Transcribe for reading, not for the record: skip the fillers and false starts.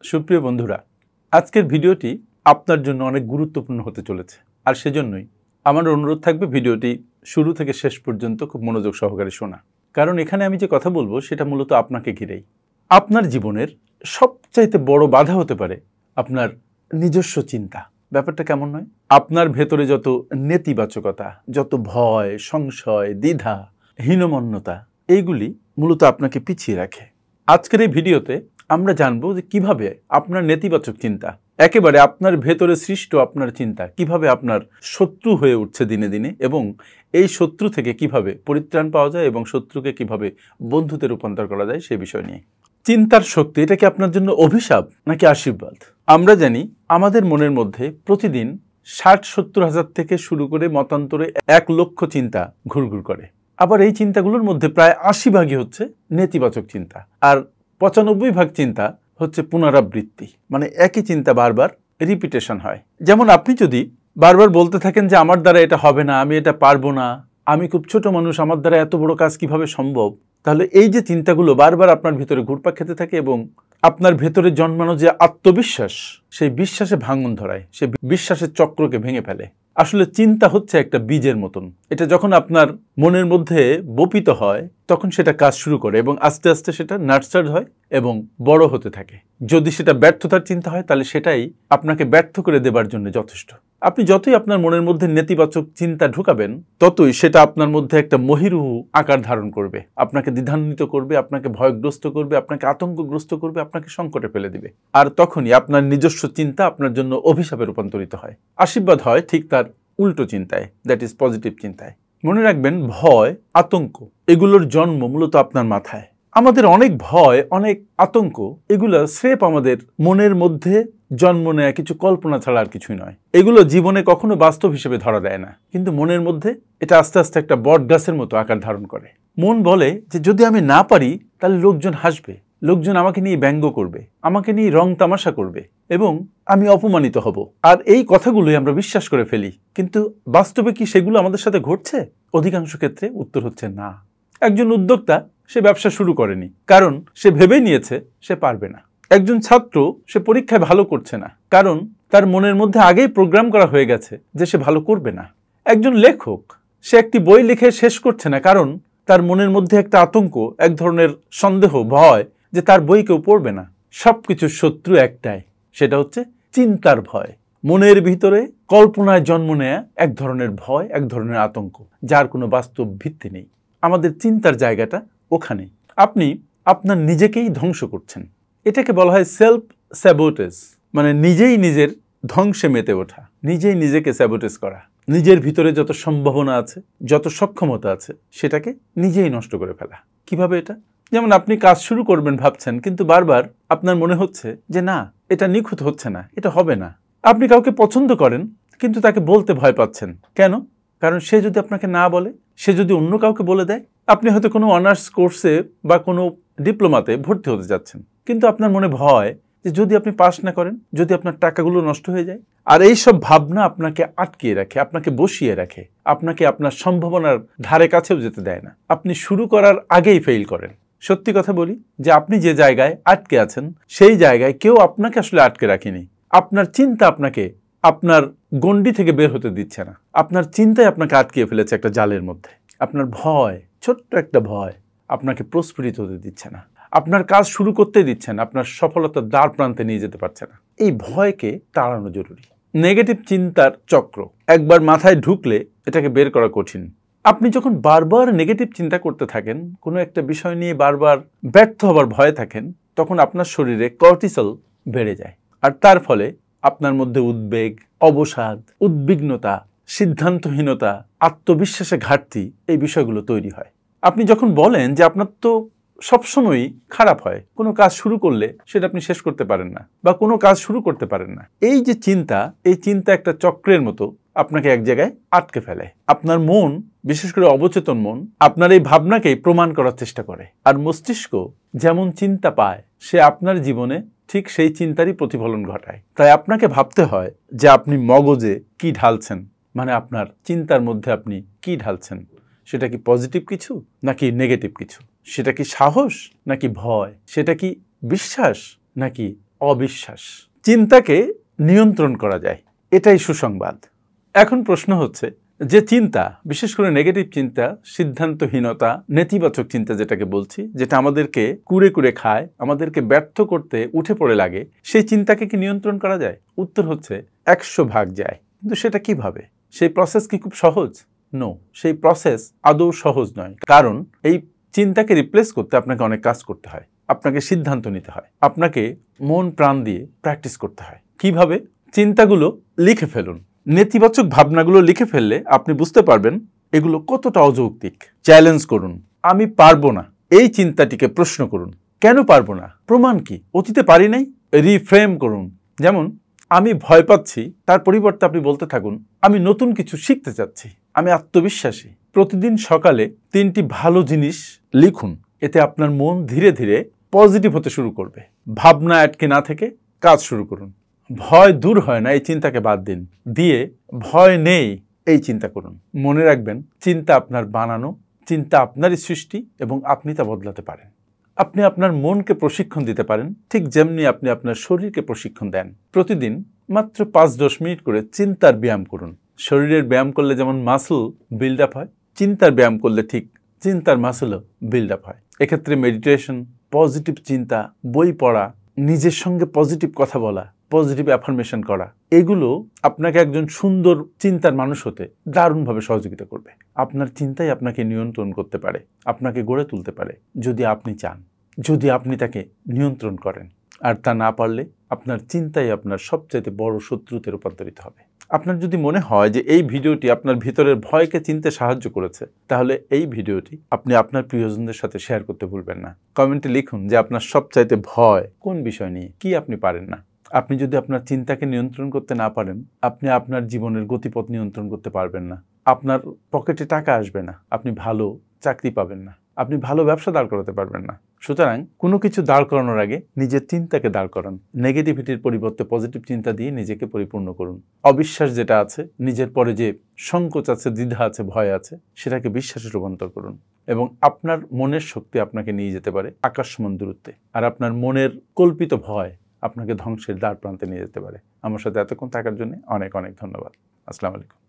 সুপ্রিয় বন্ধুরা, আজকের ভিডিওটি আপনার জন্য অনেক গুরুত্বপূর্ণ হতে চলেছে। আর সেজন্যই আমার অনুরোধ থাকবে ভিডিওটি শুরু থেকে শেষ পর্যন্ত খুব মনোযোগ সহকারে শোনা। কারণ এখানে আমি যে কথা বলবো সেটা মূলত আপনাকে ঘিরেই। আপনার জীবনের সবচাইতে বড় বাধা হতে পারে আপনার নিজস্ব চিন্তা। ব্যাপারটা কেমন নয়? আপনার ভেতরে যত নেতিবাচকতা, যত ভয়, সংশয়, দ্বিধা, হীনমন্যতা, এইগুলি মূলত আপনাকে পিছিয়ে রাখে। আজকের এই ভিডিওতে আমরা জানবো যে কিভাবে আপনার নেতিবাচক চিন্তা, একেবারে আপনার ভেতরে সৃষ্ট আপনার চিন্তা কিভাবে আপনার শত্রু হয়ে উঠছে দিনে দিনে, এবং এই শত্রু থেকে কিভাবে পরিত্রাণ পাওয়া যায় এবং শত্রুকে কিভাবে বন্ধুতে রূপান্তর করা যায় সে বিষয় নিয়ে। চিন্তার শক্তি, এটা কি আপনার জন্য অভিশাপ নাকি আশীর্বাদ? আমরা জানি আমাদের মনের মধ্যে প্রতিদিন ৬০-৭০ হাজার থেকে শুরু করে মতান্তরে ১ লক্ষ চিন্তা ঘুরঘুর করে। আবার এই চিন্তাগুলোর মধ্যে প্রায় ৮০ ভাগই হচ্ছে নেতিবাচক চিন্তা, আর ৯৫ ভাগ চিন্তা হচ্ছে পুনরাবৃত্তি, মানে একই চিন্তা বারবার রিপিটেশন হয়। যেমন আপনি যদি বারবার বলতে থাকেন যে আমার দ্বারা এটা হবে না, আমি এটা পারবো না, আমি খুব ছোট মানুষ, আমার দ্বারা এত বড় কাজ কিভাবে সম্ভব, তাহলে এই যে চিন্তাগুলো বারবার আপনার ভিতরে ঘুরপাক খেতে থাকে এবং আপনার ভেতরে জন্মানো যে আত্মবিশ্বাস, সেই বিশ্বাসে ভাঙন ধরায়, সেই বিশ্বাসের চক্রকে ভেঙে ফেলে। আসলে চিন্তা হচ্ছে একটা বীজের মতন। এটা যখন আপনার মনের মধ্যে বপিত হয় তখন সেটা কাজ শুরু করে এবং আস্তে আস্তে সেটা নার্চার্ড হয় এবং বড় হতে থাকে। যদি সেটা ব্যর্থতার চিন্তা হয় তাহলে সেটাই আপনাকে ব্যর্থ করে দেবার জন্য যথেষ্ট। আপনি যতই আপনার মনের মধ্যে নেতিবাচক চিন্তা ঢুকাবেন ততই সেটা আপনার মধ্যে একটা মহিরুহ আকার ধারণ করবে, আপনাকে দ্বিধান্বিত করবে, আপনাকে ভয়গ্রস্ত করবে, আপনাকে আতঙ্কগ্রস্ত করবে, আপনাকে সংকটে ফেলে দিবে। আর তখনই আপনার নিজস্ব চিন্তা আপনার জন্য অভিশাপে রূপান্তরিত হয়। আশীর্বাদ হয় ঠিক তার উল্টো চিন্তায়, দ্যাট ইজ পজিটিভ চিন্তায়। মনে রাখবেন, ভয়, আতঙ্ক এগুলোর জন্ম মূলত আপনার মাথায়। আমাদের অনেক ভয়, অনেক আতঙ্ক, এগুলো স্রেফ আমাদের মনের মধ্যে জন্ম নেয়া কিছু কল্পনা ছাড়া আর কিছুই নয়। এগুলো জীবনে কখনো বাস্তব হিসেবে ধরা দেয় না, কিন্তু মনের মধ্যে এটা আস্তে আস্তে একটা বট গাছের মতো আকার ধারণ করে। মন বলে যে যদি আমি না পারি তাহলে লোকজন হাসবে, লোকজন আমাকে নিয়ে ব্যঙ্গ করবে, আমাকে নিয়ে রং তামাশা করবে এবং আমি অপমানিত হব। আর এই কথাগুলোই আমরা বিশ্বাস করে ফেলি, কিন্তু বাস্তবে কি সেগুলো আমাদের সাথে ঘটছে? অধিকাংশ ক্ষেত্রে উত্তর হচ্ছে না। একজন উদ্যোক্তা, সে ব্যবসা শুরু করেনি কারণ সে ভেবেই নিয়েছে সে পারবে না। একজন ছাত্র, সে পরীক্ষায় ভালো করছে না কারণ তার মনের মধ্যে আগেই প্রোগ্রাম করা হয়ে গেছে যে সে ভালো করবে না। একজন লেখক, সে একটি বই লিখে শেষ করছে না কারণ তার মনের মধ্যে একটা আতঙ্ক, এক ধরনের সন্দেহ, ভয় যে তার বই কেউ পড়বে না। সবকিছুর শত্রু একটাই, সেটা হচ্ছে চিন্তার ভয়। মনের ভিতরে কল্পনায় জন্ম নেয়া এক ধরনের ভয়, এক ধরনের আতঙ্ক, যার কোনো বাস্তব ভিত্তি নেই। আমাদের চিন্তার জায়গাটা ওখানে। আপনি আপনার নিজেকেই ধ্বংস করছেন। এটাকে বলা হয় সেলফ স্যাবোটেজ, মানে নিজেই নিজের ধ্বংসে মেতে ওঠা, নিজেই নিজেকে স্যাবোটেজ করা। নিজের ভিতরে যত সম্ভাবনা আছে, যত সক্ষমতা আছে, সেটাকে নিজেই নষ্ট করে ফেলা। কিভাবে এটা? যেমন আপনি কাজ শুরু করবেন ভাবছেন, কিন্তু বারবার আপনার মনে হচ্ছে যে না, এটা নিখুঁত হচ্ছে না, এটা হবে না। আপনি কাউকে পছন্দ করেন কিন্তু তাকে বলতে ভয় পাচ্ছেন। কেন? কারণ সে যদি আপনাকে না বলে, সে যদি অন্য কাউকে বলে দেয়। আপনি হয়তো কোনো অনার্স কোর্সে বা কোনো ডিপ্লোমাতে ভর্তি হতে যাচ্ছেন, কিন্তু আপনার মনে ভয় যে যদি আপনি পাস না করেন, যদি আপনার টাকাগুলো নষ্ট হয়ে যায়। আর এই সব ভাবনা আপনাকে আটকিয়ে রাখে, আপনাকে বসিয়ে রাখে, আপনাকে আপনার সম্ভাবনার ধারে কাছেও যেতে দেয় না। আপনি শুরু করার আগেই ফেল করেন। সত্যি কথা বলি যে আপনি যে জায়গায় আটকে আছেন সেই জায়গায় কেউ আপনাকে আসলে আটকে রাখেনি। আপনার চিন্তা আপনাকে আপনার গণ্ডি থেকে বের হতে দিচ্ছে না। আপনার চিন্তায় আপনাকে আটকিয়ে ফেলেছে একটা জালের মধ্যে। আপনার ভয়, ছোট্ট একটা ভয়, আপনাকে প্রস্ফুটিত হতে দিচ্ছে না, আপনার কাজ শুরু করতে দিচ্ছে না, আপনার সফলতার দ্বার প্রান্তে নিয়ে যেতে পারছে না। এই ভয়কে তাড়ানো জরুরি। নেগেটিভ চিন্তার চক্র একবার মাথায় ঢুকলে এটাকে বের করা কঠিন। আপনি যখন বারবার নেগেটিভ চিন্তা করতে থাকেন, কোনো একটা বিষয় নিয়ে বারবার ব্যর্থ হবার ভয়ে থাকেন, তখন আপনার শরীরে কর্টিসল বেড়ে যায়। আর তার ফলে আপনার মধ্যে উদ্বেগ, অবসাদ, উদ্বিগ্নতা, সিদ্ধান্তহীনতা, আত্মবিশ্বাসে ঘাটতি, এই বিষয়গুলো তৈরি হয়। আপনি যখন বলেন যে আপনার তো সবসময়ই খারাপ হয়, কোনো কাজ শুরু করলে সেটা আপনি শেষ করতে পারেন না বা কোনো কাজ শুরু করতে পারেন না, এই যে চিন্তা, এই চিন্তা একটা চক্রের মতো আপনাকে এক জায়গায় আটকে ফেলে। আপনার মন, বিশেষ করে অবচেতন মন, আপনার এই ভাবনাকেই প্রমাণ করার চেষ্টা করে। আর মস্তিষ্ক যেমন চিন্তা পায়, সে আপনার জীবনে ঠিক সেই চিন্তারই প্রতিফলন ঘটায়। তাই আপনাকে ভাবতে হয় যে আপনি মগজে কি ঢালছেন, মানে আপনার চিন্তার মধ্যে আপনি কি ঢালছেন। সেটা কি পজিটিভ কিছু নাকি নেগেটিভ কিছু? সেটা কি সাহস নাকি ভয়? সেটা কি বিশ্বাস নাকি অবিশ্বাস। চিন্তাকে নিয়ন্ত্রণ করা যায়, এটাই সুসংবাদ। এখন প্রশ্ন হচ্ছে যে চিন্তা, বিশেষ করে নেগেটিভ চিন্তা, সিদ্ধান্তহীনতা, নেতিবাচক চিন্তা যেটাকে বলছি, যেটা আমাদেরকে কুরে কুরে খায়, আমাদেরকে ব্যর্থ করতে উঠে পড়ে লাগে, সেই চিন্তাকে কি নিয়ন্ত্রণ করা যায়? উত্তর হচ্ছে 100 ভাগ যায়। কিন্তু সেটা কিভাবে? সেই প্রসেস কি খুব সহজ? নো, সেই প্রসেস আদৌ সহজ নয়। কারণ এই চিন্তাকে রিপ্লেস করতে আপনাকে অনেক কাজ করতে হয়, আপনাকে সিদ্ধান্ত নিতে হয়, আপনাকে মন প্রাণ দিয়ে প্র্যাকটিস করতে হয়। কিভাবে? চিন্তাগুলো লিখে ফেলুন। নেতিবাচক ভাবনাগুলো লিখে ফেললে আপনি বুঝতে পারবেন এগুলো কতটা অযৌক্তিক। চ্যালেঞ্জ করুন, আমি পারবো না এই চিন্তাটিকে প্রশ্ন করুন। কেন পারবো না? প্রমাণ কি? অতীতে পারি নাই? রিফ্রেম করুন। যেমন আমি ভয় পাচ্ছি, তার পরিবর্তে আপনি বলতে থাকুন আমি নতুন কিছু শিখতে চাচ্ছি, আমি আত্মবিশ্বাসী। প্রতিদিন সকালে 3টি ভালো জিনিস লিখুন, এতে আপনার মন ধীরে ধীরে পজিটিভ হতে শুরু করবে। ভাবনা আটকে না থেকে কাজ শুরু করুন। ভয় দূর হয় না, এই চিন্তাকে বাদ দিন, দিয়ে ভয় নেই এই চিন্তা করুন। মনে রাখবেন, চিন্তা আপনার বানানো, চিন্তা আপনারই সৃষ্টি এবং আপনি তা বদলাতে পারেন। আপনি আপনার মনকে প্রশিক্ষণ দিতে পারেন, ঠিক যেমনি আপনি আপনার শরীরকে প্রশিক্ষণ দেন। প্রতিদিন মাত্র 5-10 মিনিট করে চিন্তার ব্যায়াম করুন। শরীরের ব্যায়াম করলে যেমন মাসল বিল্ড আপ হয়, চিন্তার ব্যায়াম করলে ঠিক চিন্তার মাসলও বিল্ড আপ হয়। এক্ষেত্রে মেডিটেশন, পজিটিভ চিন্তা, বই পড়া, নিজের সঙ্গে পজিটিভ কথা বলা, পজিটিভ অ্যাফার্মেশন করা, এগুলো আপনাকে একজন সুন্দর চিন্তার মানুষ হতে দারুণভাবে সহযোগিতা করবে। আপনার চিন্তাই আপনাকে নিয়ন্ত্রণ করতে পারে, আপনাকে গড়ে তুলতে পারে, যদি আপনি চান, যদি আপনি তাকে নিয়ন্ত্রণ করেন। আর তা না পারলে আপনার চিন্তাই আপনার সবচাইতে বড় শত্রুতে রূপান্তরিত হবে। আপনার যদি মনে হয় যে এই ভিডিওটি আপনার ভিতরের ভয়কে চিনতে সাহায্য করেছে, তাহলে এই ভিডিওটি আপনি আপনার প্রিয়জনদের সাথে শেয়ার করতে ভুলবেন না। কমেন্টে লিখুন যে আপনার সবচাইতে ভয় কোন বিষয় নিয়ে, কি আপনি পারেন না। আপনি যদি আপনার চিন্তাকে নিয়ন্ত্রণ করতে না পারেন, আপনি আপনার জীবনের গতিপথ নিয়ন্ত্রণ করতে পারবেন না। আপনার পকেটে টাকা আসবে না, আপনি ভালো চাকরি পাবেন না, আপনি ভালো ব্যবসা দাঁড় করাতে পারবেন না। সুতরাং কোনো কিছু দাঁড় করানোর আগে নিজের চিন্তাকে দাঁড় করান। নেগেটিভিটির পরিবর্তে পজিটিভ চিন্তা দিয়ে নিজেকে পরিপূর্ণ করুন। অবিশ্বাস যেটা আছে, নিজের পরে যে সংকোচ আছে, দ্বিধা আছে, ভয় আছে, সেটাকে বিশ্বাসে রূপান্তর করুন। এবং আপনার মনের শক্তি আপনাকে নিয়ে যেতে পারে আকাশসমান দূরত্বে। আর আপনার মনের কল্পিত ভয় আপনাকে ধ্বংসের দ্বার প্রান্তে নিয়ে যেতে পারে। আমার সাথে এতক্ষণ থাকার জন্য অনেক অনেক ধন্যবাদ। আসসালামু আলাইকুম।